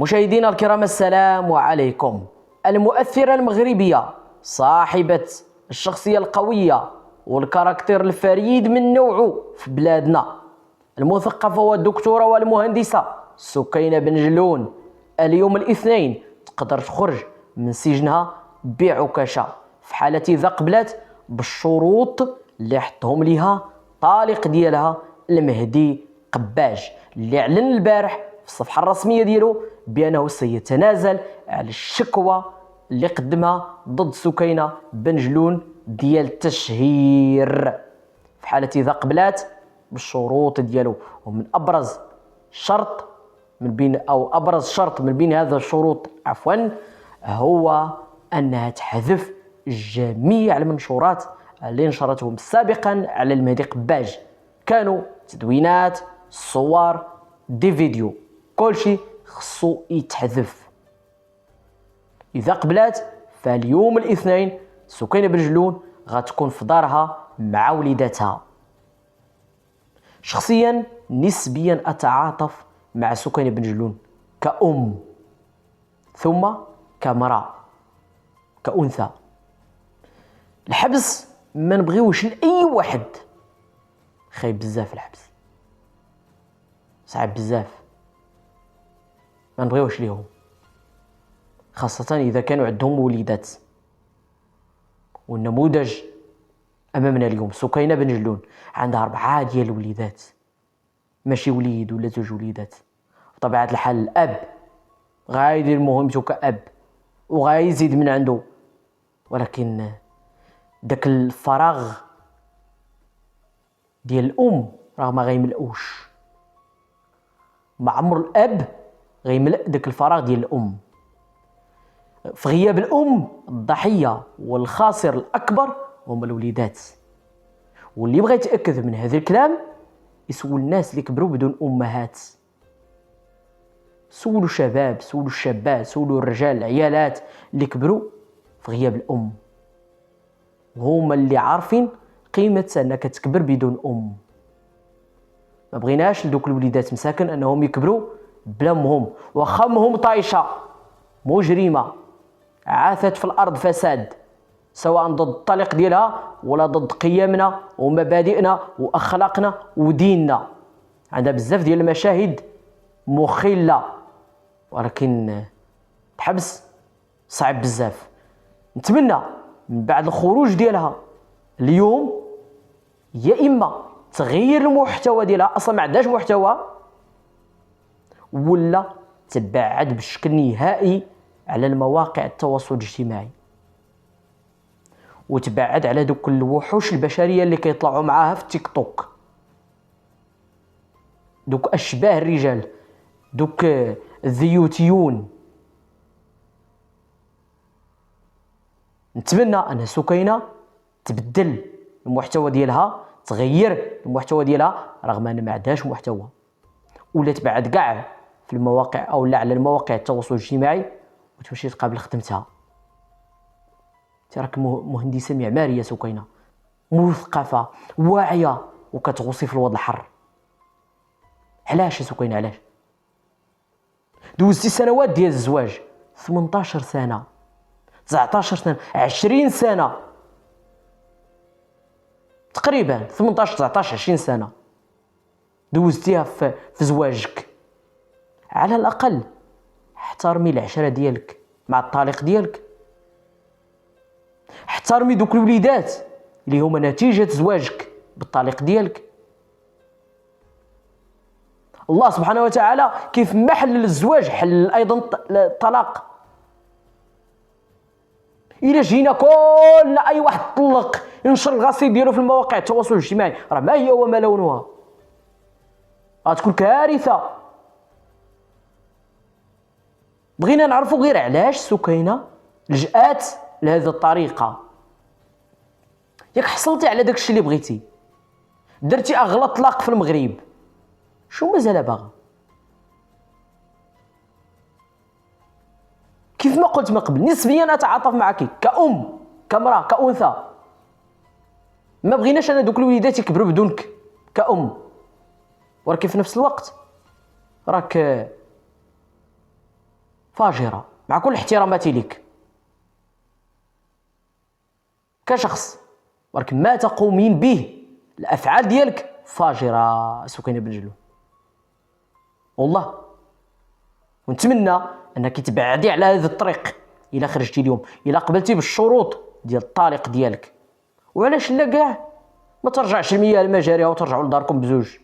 مشاهدينا الكرام، السلام عليكم. المؤثرة المغربية صاحبة الشخصية القوية والكاركتير الفريد من نوعه في بلادنا، المثقفة والدكتورة والمهندسة سكينة بن جلون، اليوم الاثنين تقدر تخرج من سجنها بعكاشة في حالة إذا قبلت بالشروط اللي حطهم ليها طالق ديالها المهدي قباج، اللي اعلن البارح في الصفحة الرسمية ديالو بأنه سيتنازل على الشكوى اللي قدمها ضد سكينة بن جلون ديال التشهير في حالة إذا قبلات بالشروط ديالو. ومن أبرز شرط من بين هذا الشروط هو أنها تحذف جميع المنشورات اللي نشرتهم سابقا على المهدي قباج، كانوا تدوينات، صور، دي فيديو، كل شيء خصو يتحذف. إذا قبلات فاليوم الاثنين سكينة بن جلون غتكون في دارها مع وليداتها. شخصيا نسبيا أتعاطف مع سكينة بن جلون كأم، ثم كامرأة، كأنثى. الحبس ما نبغيوش لأي واحد، خايب بزاف الحبس، صعب بزاف، ما نبغيوش ليهم، خاصة إذا كانوا عندهم وليدات. والنموذج أمامنا اليوم سكينة بن جلون عندها 4 ديال الوليدات، ماشي وليد ولا 2 وليدات. بطبيعة الحال الأب غايدير مهمته كأب وغايزيد من عنده، ولكن داك الفراغ ديال الأم راه ما غيملؤوش، مع عمر الأب غيملأ داك الفراغ ديال الأم. في غياب الأم الضحية والخاسر الأكبر هما الوليدات. واللي بغى يتأكد من هذا الكلام يسول الناس اللي كبروا بدون أمهات، سولوا الشباب، سولوا الشابات، سولوا الرجال العيالات اللي كبروا في غياب الأم، هما اللي عارفين قيمة أنك تكبر بدون أم. ما بغيناش لدوك الوليدات مساكن أنهم يكبروا بلا أمهم، واخا أمهم طايشة مجرمة عاثت في الأرض فساد، سواء ضد الطليق ديالها ولا ضد قيمنا ومبادئنا وأخلاقنا وديننا. عندها بزاف ديال المشاهد مخلة، ولكن الحبس صعب بزاف. نتمنى من بعد الخروج ديالها اليوم يا إما تغيير المحتوى ديالها، أصلا ما عندهاش محتوى، ولا تبعد بشكل نهائي على المواقع التواصل الاجتماعي، وتبعد على دوك الوحوش البشرية اللي كيطلعوا معاها في التيك توك، دوك أشباه الرجال، دوك الذيوتيون. نتمنى أن سكينة تبدل المحتوى ديالها، تغير المحتوى ديالها رغم أن ما عندهاش محتوى، ولا تبعد كاع في المواقع أو لا على المواقع التواصل الاجتماعي وتمشي تقابل خدمتها. راك مهندسة معمارية سكينة، مثقفة واعية وكتغوصي في الوضع الحر. علاش يا سكينة؟ علاش دوزتي سنوات ديال الزواج؟ 18 سنة، 19 سنة، 20 سنة تقريبا، 18 19 20 سنة دوزتيها في زواجك. على الأقل احترمي العشرة ديالك مع الطليق ديالك، احترمي دوك الوليدات اللي هما نتيجة زواجك بالطليق ديالك. الله سبحانه وتعالى كيف ما حلل الزواج حلل أيضا الطلاق. إلا جينا كل أي واحد طلق ينشر الغسيل ديالو في المواقع التواصل الاجتماعي، راه ما هي وما لونها، غتكون كارثة. بغينا نعرفوا غير علاش سكينة لجأت لهذه الطريقة. ياك حصلتي على داكشي اللي بغيتي، درتي أغلى طلاق في المغرب، شو مازال باغا؟ كيف ما قلت من قبل، نسبيا أتعاطف معك كأم، كامرأة، كأنثى. ما بغيناش أنا دوك الوليدات يكبروا بدونك كأم، ولكن في نفس الوقت راك فاجرة مع كل احتراماتي لك كشخص، ولكن ما تقومين به الافعال ديالك فاجرة سكينة بن جلون والله. ونتمنى انك تبعدي على هذا الطريق الى خرجتي اليوم، الى قبلتي بالشروط ديال الطليق ديالك. وعلاش لا كاع ما ترجعش المياه لمجاريها وترجعوا لداركم بزوج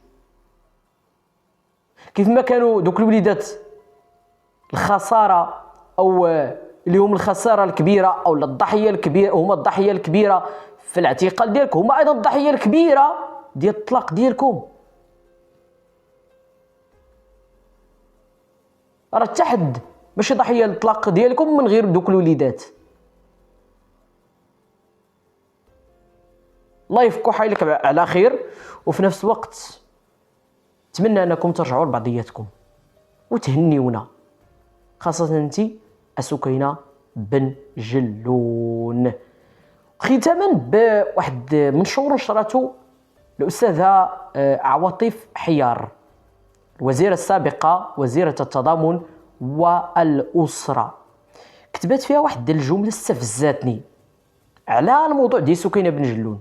كيف ما كانوا دوك الوليدات الخساره او اللي هم الخساره الكبيره او الضحيه الكبيره، هما الضحيه الكبيره في الاعتقال ديالك، هما ايضا الضحيه الكبيره ديال الطلاق ديالكم. راه حتى حد ماشي ضحيه للطلاق ديالكم من غير دوك الوليدات. الله يفكو حالك على خير، وفي نفس الوقت نتمنى انكم ترجعوا لبعضياتكم وتهنيونا، خاصة انت سكينة بن جلون. ختاما بواحد منشور نشرته الأستاذة عواطف حيار، الوزيرة السابقة وزيرة التضامن والأسرة، كتبت فيها واحد الجملة استفزاتني على الموضوع ديال سكينة بن جلون.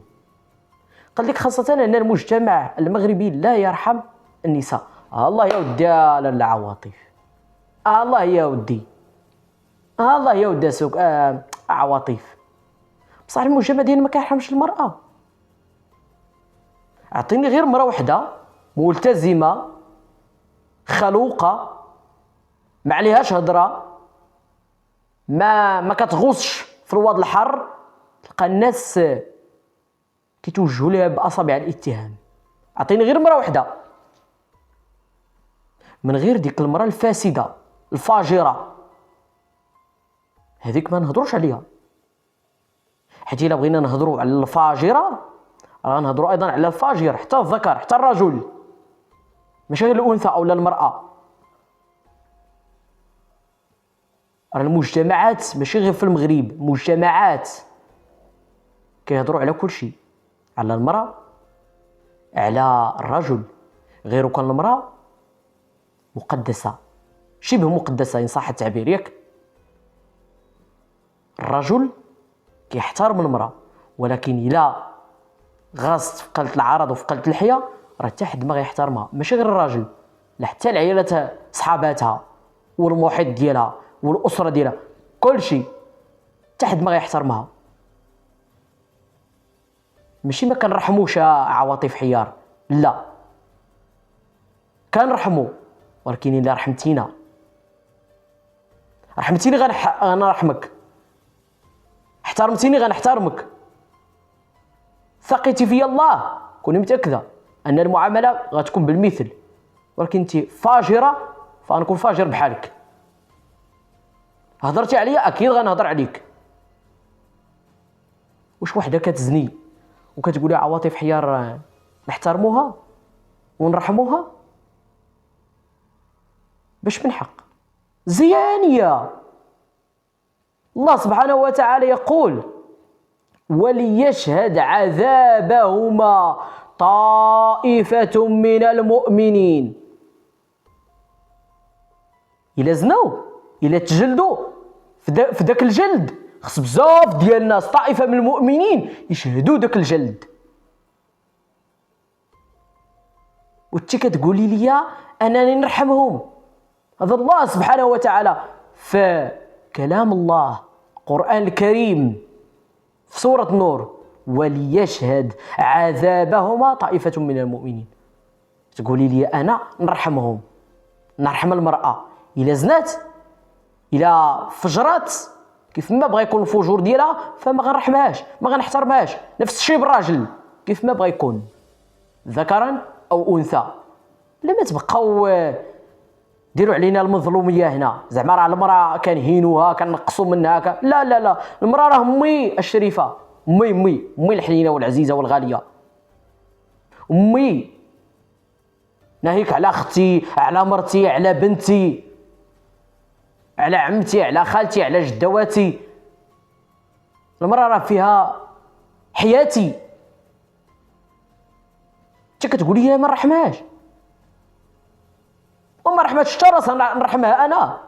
قال لك خاصة أن المجتمع المغربي لا يرحم النساء. الله يا ودي لاله عواطف، الله يا ودي، الله يا ودي عواطف، بصح المجتمع ديالنا ما كيرحمش المرأة. اعطيني غير مرأة وحدة ملتزمة خلوقة ما عليهاش هضرة، ما كتغوصش في الواد الحر، تلقى الناس كيتوجهوا لها باصابع الاتهام. اعطيني غير مرأة وحدة من غير ديك المرأة الفاسدة الفاجرة هذيك ما نهضروش عليها، حيت الا بغينا نهضروا على الفاجرة راه نهضروا ايضا على الفاجر، حتى الذكر حتى الرجل، ماشي غير الانثى او المرأة. راه المجتمعات ماشي غير في المغرب، مجتمعات كيهضروا على كل شيء، على المرأة، على الرجل، غير كان المرأة مقدسة، شبه مقدسة إن صح التعبير ياك. الرجل كيحترم المرأة، ولكن إلا غاصت في قلة العرض وفي قلة الحياة راه حتى حد ما غيحترمها، ماشي غير الراجل، لا حتى العيالات صحاباتها والمحيط ديالها والأسرة ديالها، كل شيء حتى حد ما غيحترمها. ماشي ما كنرحموش عواطف حيار، لا كنرحمو، ولكن الا رحمتينا غنرحمك، احترمتيني غنحترمك، ثقيتي في الله كوني متاكده ان المعامله غتكون بالمثل. ولكن انت فاجره فغنكون فاجر بحالك، هضرتي عليا اكيد غنهضر عليك. واش وحده كتزني وكتقولي عواطف حيار نحترموها ونرحموها باش من حق زيانيه؟ الله سبحانه وتعالى يقول وليشهد عذابهما طائفة من المؤمنين. إلا زناو إلا تجلدوا في داك الجلد خص بزاف ديال الناس طائفة من المؤمنين يشهدوا داك الجلد. وانتي كتقولي لي انني نرحمهم؟ هذا الله سبحانه وتعالى في كلام الله القرآن الكريم في سورة النور وليشهد عذابهما طائفة من المؤمنين. تقولي لي انا نرحمهم، نرحم المرأة إلا زنات إلا فجرات كيف ما بغى يكون الفجور ديالها فما غنرحمهاش ما غنحترمهاش. نفس الشيء بالراجل كيف ما بغى يكون ذكرا أو أنثى. لما تبقاو ديروا علينا المظلوميه هنا، زعما راه المراه كنهينوها كنقصوا منها لا لا لا، المراه راه امي الشريفه، امي الحنينه والعزيزه والغاليه، امي ناهيك على اختي على مرتي على بنتي على عمتي على خالتي على جدواتي. المراه راه فيها حياتي، انت كتقولي لي ما نرحمهاش وما رحمتش حتى راسها نرحمها انا؟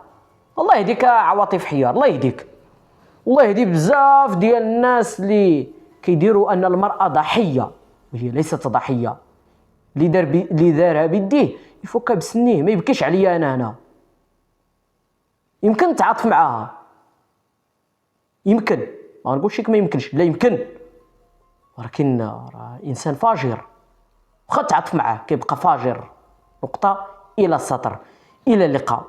الله يهديك عواطف حيار، الله يهديك. الله يهدي بزاف ديال الناس اللي كيديروا ان المرأة ضحية وهي ليست ضحية. اللي دارها بيديه يفكها بسنيه، ما يبكيش عليا انا هنا. يمكن تعاطف معاها، يمكن، ما نقولش لك ما يمكنش، لا يمكن، ولكن راه انسان فاجر، واخا تعاطف معاه كيبقى فاجر. نقطة، الى السطر، الى اللقاء.